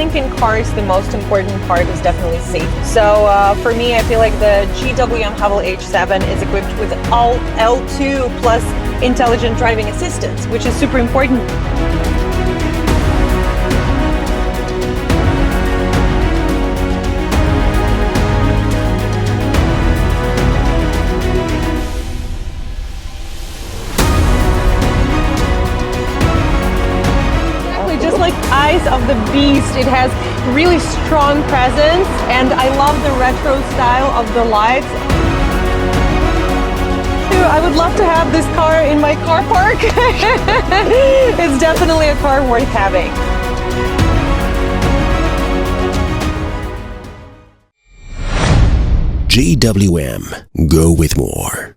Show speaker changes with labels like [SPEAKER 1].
[SPEAKER 1] think in cars the most important part is definitely safety. So for me, I feel like the GWM HAVAL H7 is equipped with all L2 plus intelligent driving assistance, which is super important. Just like eyes of the beast, it has really strong presence, and I love the retro style of the lights. I would love to have this car in my car park. It's definitely a car worth having.
[SPEAKER 2] GWM, go with more.